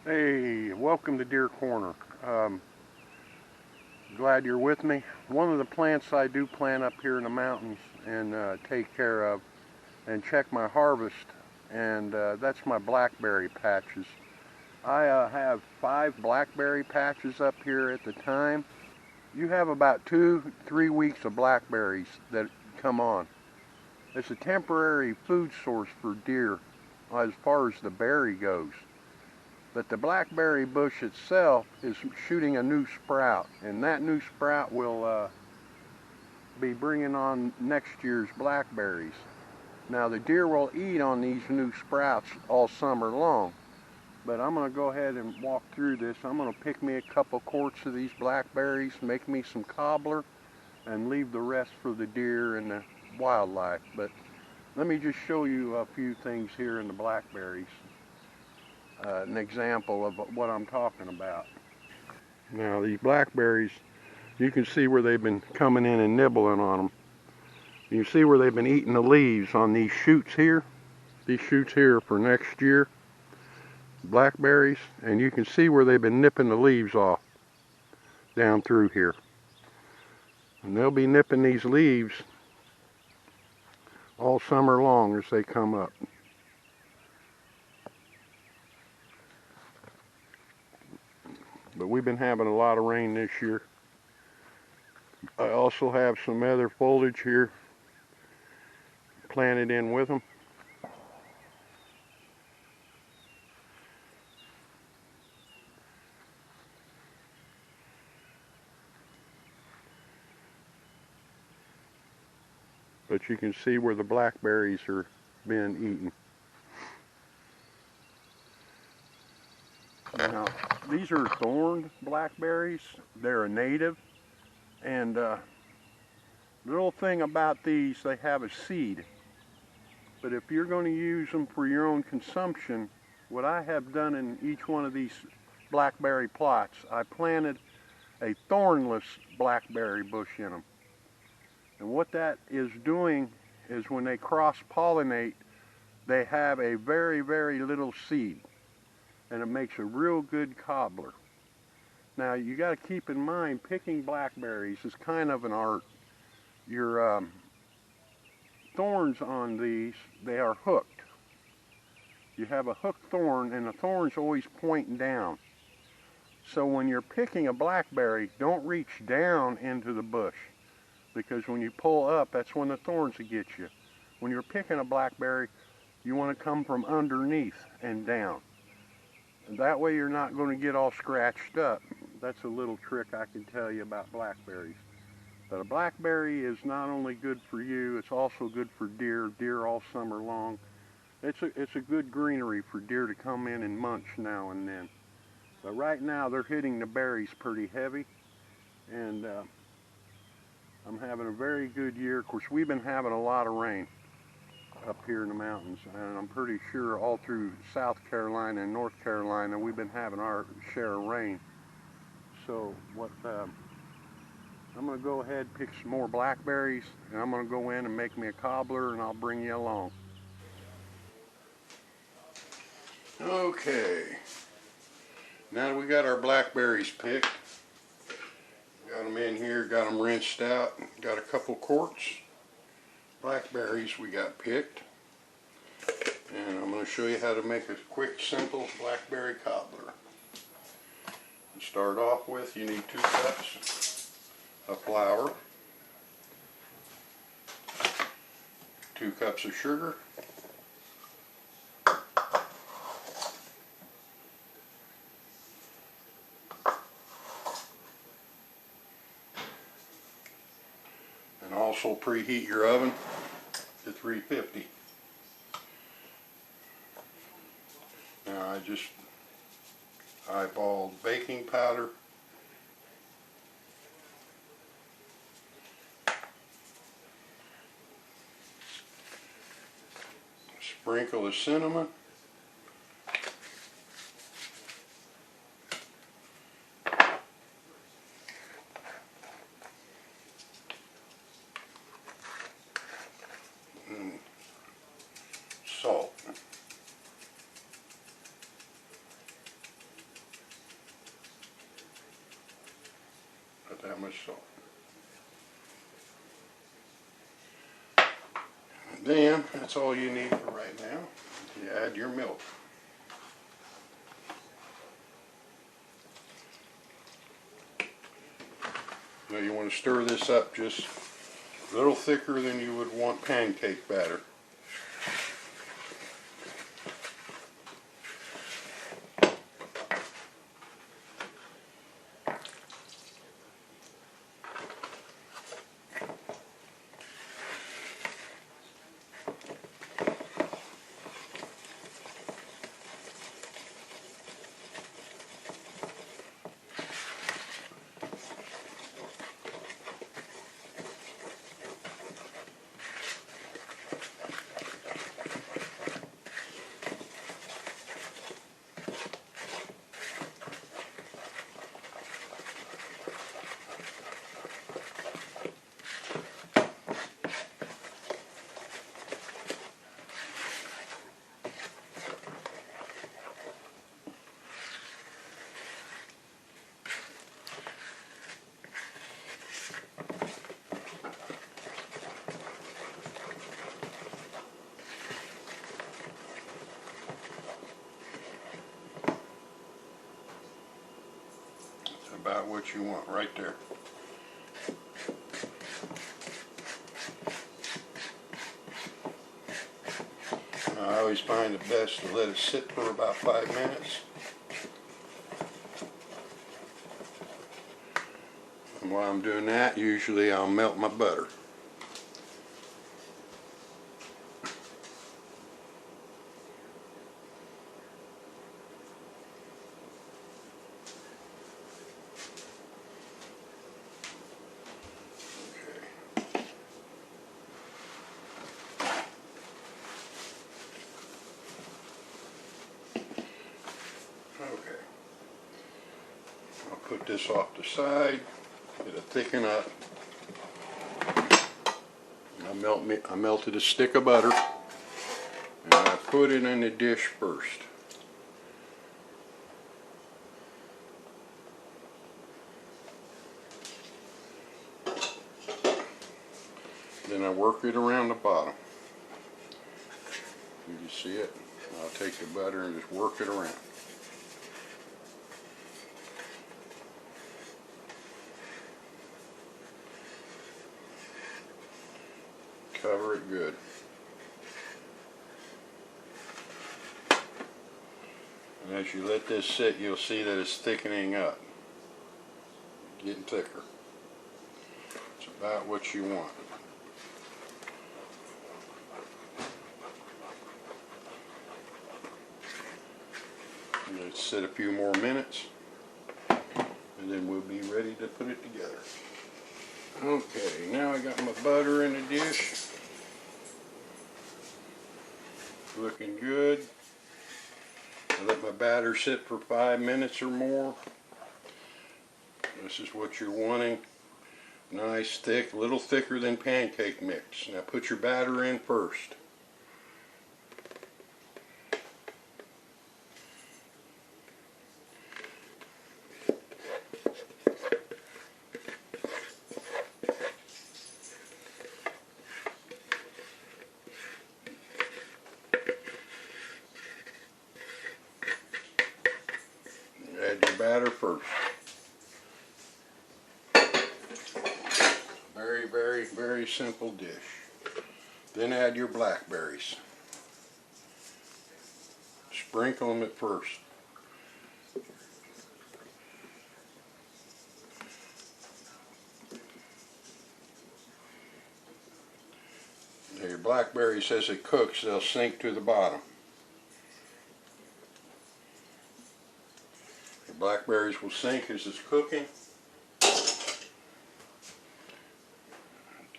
Hey, welcome to Deer Corner. Glad you're with me. One of the plants I do plant up here in the mountains and take care of and check my harvest, and that's my blackberry patches. I have 5 blackberry patches up here at the time. You have about 2-3 weeks of blackberries that come on. It's a temporary food source for deer as far as the berry goes. But the blackberry bush itself is shooting a new sprout, and that new sprout will be bringing on next year's blackberries. Now the deer will eat on these new sprouts all summer long, but I'm going to go ahead and walk through this. I'm going to pick me a couple quarts of these blackberries, make me some cobbler, and leave the rest for the deer and the wildlife. But let me just show you a few things here in the blackberries. An example of what I'm talking about. Now these blackberries, you can see where they've been coming in and nibbling on them. You see where they've been eating the leaves on these shoots here. These shoots here for next year, blackberries, and you can see where they've been nipping the leaves off down through here. And they'll be nipping these leaves all summer long as they come up. But we've been having a lot of rain this year. I also have some other foliage here planted in with them. But you can see where the blackberries are being eaten. Now, these are thorned blackberries. They're a native, and the little thing about these, they have a seed. But if you're going to use them for your own consumption, what I have done in each one of these blackberry plots, I planted a thornless blackberry bush in them. And what that is doing is when they cross-pollinate, they have a very, very little seed. And it makes a real good cobbler. Now you got to keep in mind, picking blackberries is kind of an art. Your thorns on these, they are hooked. You have a hooked thorn, and the thorn's always pointing down. So when you're picking a blackberry, don't reach down into the bush, because when you pull up, that's when the thorns will get you. When you're picking a blackberry, you want to come from underneath and down. And that way you're not going to get all scratched up. That's a little trick I can tell you about blackberries. But a blackberry is not only good for you, it's also good for deer all summer long. It's a good greenery for deer to come in and munch now and then. But right now they're hitting the berries pretty heavy, and I'm having a very good year. Of course, we've been having a lot of rain up here in the mountains, and I'm pretty sure all through South Carolina and North Carolina we've been having our share of rain. So what I'm going to go ahead and pick some more blackberries, and I'm going to go in and make me a cobbler, and I'll bring you along. Okay, now that we got our blackberries picked, got them in here, got them rinsed out, got a couple quarts. Blackberries we got picked, and I'm going to show you how to make a quick, simple blackberry cobbler. To start off with, you need 2 cups of flour, 2 cups of sugar, and also preheat your oven to 350. Now I just eyeballed baking powder, sprinkle of cinnamon, and salt. that much salt. And then, that's all you need for right now. You add your milk. Now you want to stir this up just a little thicker than you would want pancake batter. About what you want right there. I always find it best to let it sit for about 5 minutes. And while I'm doing that, usually I'll melt my butter. Okay, I'll put this off the side, get it thicken up. I melted a stick of butter and I put it in the dish first. Then I work it around the bottom. You can see it. I'll take the butter and just work it around. Cover it good. And as you let this sit, you'll see that it's thickening up. Getting thicker. It's about what you want. Let it sit a few more minutes, and then we'll be ready to put it together. Okay, now I got my butter in the dish. Looking good. I let my batter sit for 5 minutes or more. This is what you're wanting. Nice, thick, a little thicker than pancake mix. Now put your batter in first. Add your batter first. Very, very, very simple dish. Then add your blackberries. Sprinkle them at first. Now your blackberries, as it cooks, they'll sink to the bottom. Your blackberries will sink as it's cooking.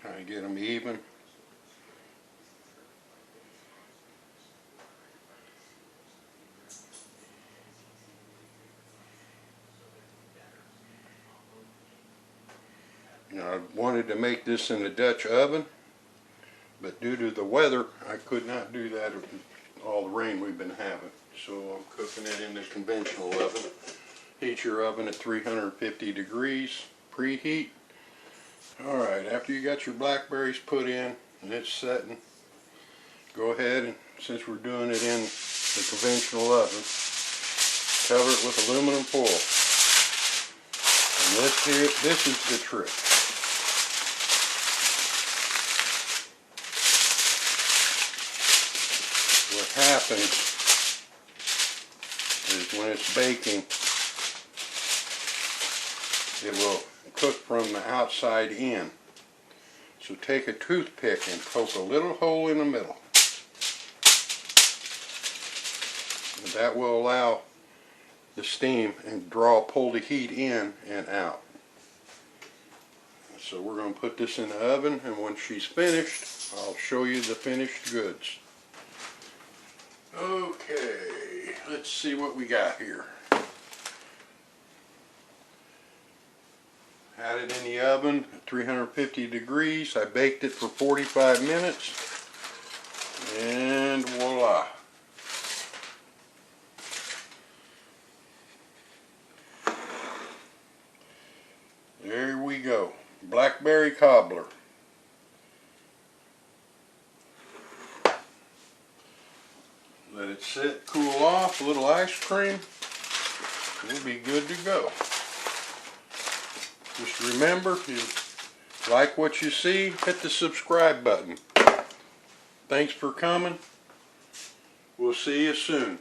Try to get them even. Now, I wanted to make this in the Dutch oven, but due to the weather, I could not do that with all the rain we've been having. So I'm cooking it in the conventional oven. Heat your oven at 350 degrees, preheat. Alright, after you got your blackberries put in and it's setting, go ahead and, since we're doing it in the conventional oven, cover it with aluminum foil. And this is the trick. What happens is when it's baking, it will cook from the outside in. So take a toothpick and poke a little hole in the middle. And that will allow the steam and pull the heat in and out. So we're going to put this in the oven, and when she's finished, I'll show you the finished goods. Okay, let's see what we got here. Had it in the oven at 350 degrees. I baked it for 45 minutes, and voila. There we go, Blackberry Cobbler. Let it sit, cool off, a little ice cream, we'll be good to go. Just remember, if you like what you see, hit the subscribe button. Thanks for coming. We'll see you soon.